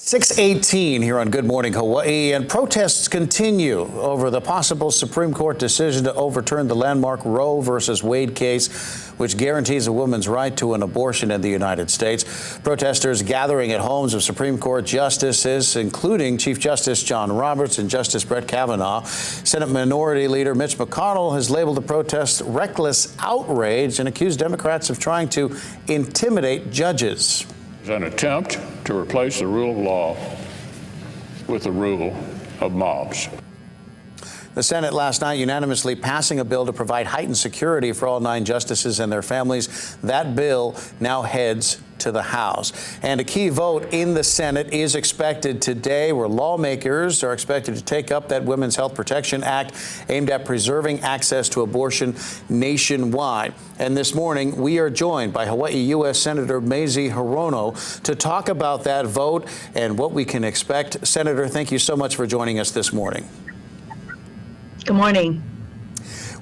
6:18 here on Good Morning Hawaii, and protests continue over the possible Supreme Court decision to overturn the landmark Roe versus Wade case, which guarantees a woman's right to an abortion in the United States. Protesters gathering at homes of Supreme Court justices, including Chief Justice John Roberts and Justice Brett Kavanaugh. Senate Minority Leader Mitch McConnell has labeled the protest reckless outrage and accused Democrats of trying to intimidate judges. An attempt to replace the rule of law with the rule of mobs. The Senate last night unanimously passing a bill to provide heightened security for all 9 justices and their families. That bill now heads to the House. And a key vote in the Senate is expected today, where lawmakers are expected to take up that Women's Health Protection Act aimed at preserving access to abortion nationwide. And this morning, we are joined by Hawaii U.S. Senator Mazie Hirono to talk about that vote and what we can expect. Senator, thank you so much for joining us this morning. Good morning.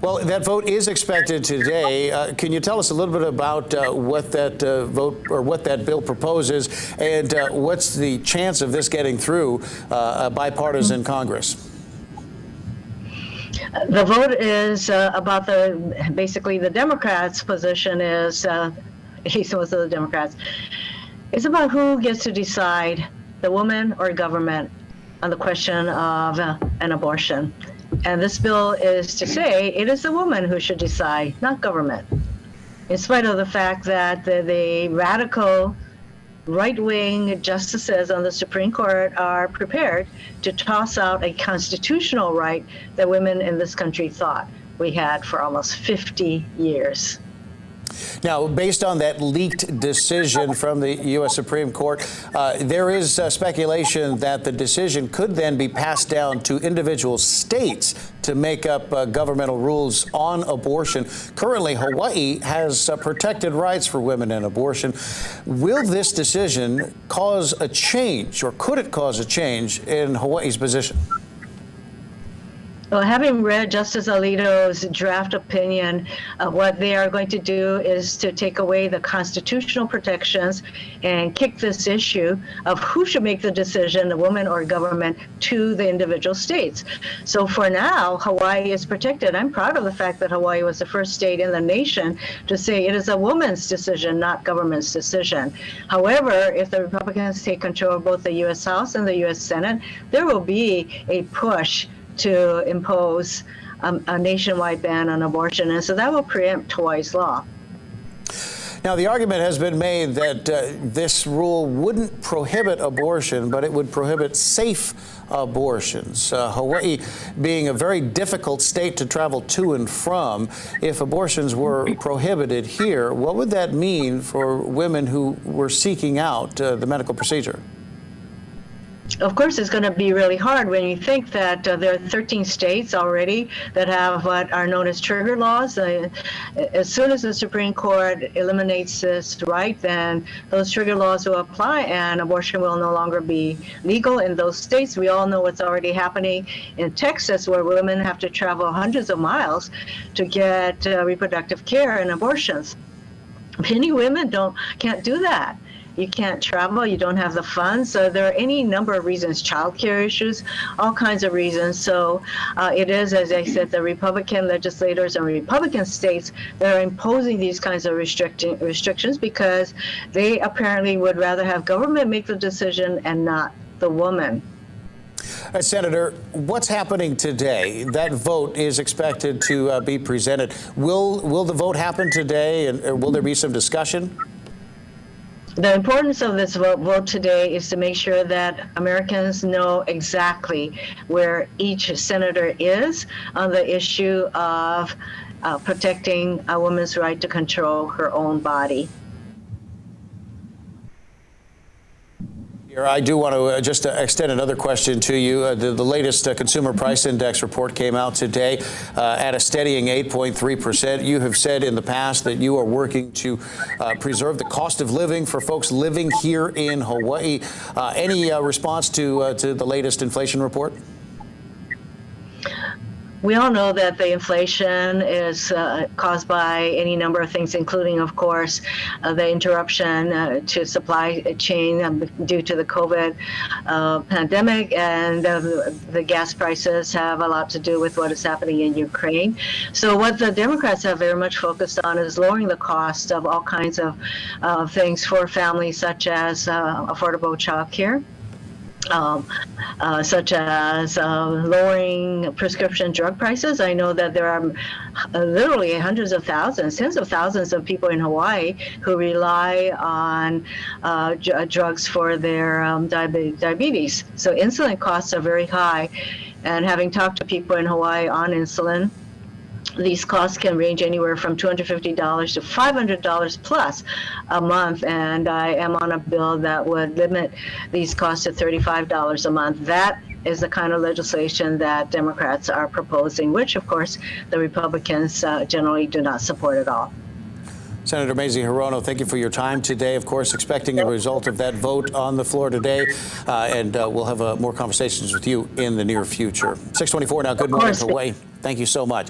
Well, that vote is expected today. Can you tell us a little bit about what that vote or what that bill proposes, and what's the chance of this getting through a bipartisan Congress? The vote is about basically the Democrats' position is, at least most of the Democrats, it's about who gets to decide, the woman or government, on the question of an abortion. And this bill is to say it is the woman who should decide, not government. In spite of the fact that the radical right-wing justices on the Supreme Court are prepared to toss out a constitutional right that women in this country thought we had for almost 50 years. Now, based on that leaked decision from the U.S. Supreme Court, there is speculation that the decision could then be passed down to individual states to make up governmental rules on abortion. Currently, Hawaii has protected rights for women in abortion. Will this decision cause a change, or could it cause a change in Hawaii's position? Well, having read Justice Alito's draft opinion, what they are going to do is to take away the constitutional protections and kick this issue of who should make the decision, the woman or government, to the individual states. So for now, Hawaii is protected. I'm proud of the fact that Hawaii was the first state in the nation to say it is a woman's decision, not government's decision. However, if the Republicans take control of both the U.S. House and the U.S. Senate, there will be a push to impose a nationwide ban on abortion, and so that will preempt Hawaii's law. Now, the argument has been made that this rule wouldn't prohibit abortion, but it would prohibit safe abortions. Hawaii being a very difficult state to travel to and from, if abortions were prohibited here, what would that mean for women who were seeking out the medical procedure? Of course, it's going to be really hard when you think that there are 13 states already that have what are known as trigger laws. As soon as the Supreme Court eliminates this right, then those trigger laws will apply and abortion will no longer be legal in those states. We all know what's already happening in Texas, where women have to travel hundreds of miles to get reproductive care and abortions. Many women can't do that. You can't travel, you don't have the funds. So there are any number of reasons, childcare issues, all kinds of reasons. So it is, as I said, the Republican legislators and Republican states that are imposing these kinds of restrictions because they apparently would rather have government make the decision and not the woman. Senator, what's happening today? That vote is expected to be presented. Will the vote happen today, and will there be some discussion? The importance of this vote today is to make sure that Americans know exactly where each senator is on the issue of protecting a woman's right to control her own body. I do want to just extend another question to you. The latest Consumer Price Index report came out today at a steadying 8.3%. You have said in the past that you are working to preserve the cost of living for folks living here in Hawaii. Any response to the latest inflation report? we all know that the inflation is caused by any number of things, including, of course, the interruption to supply chain due to the COVID pandemic, and the gas prices have a lot to do with what is happening in Ukraine. So what the Democrats have very much focused on is lowering the cost of all kinds of things for families, such as affordable child care. Such as lowering prescription drug prices. I know that there are literally hundreds of thousands, tens of thousands of people in Hawaii who rely on drugs for their diabetes. So insulin costs are very high. And having talked to people in Hawaii on insulin, these costs can range anywhere from $250 to $500 plus a month, and I am on a bill that would limit these costs to $35 a month. That is the kind of legislation that Democrats are proposing, which, of course, the Republicans generally do not support at all. Senator Mazie Hirono, thank you for your time today. Of course, expecting a result of that vote on the floor today, and we'll have more conversations with you in the near future. 6:24 now. Good morning, Hawaii. Thank you so much.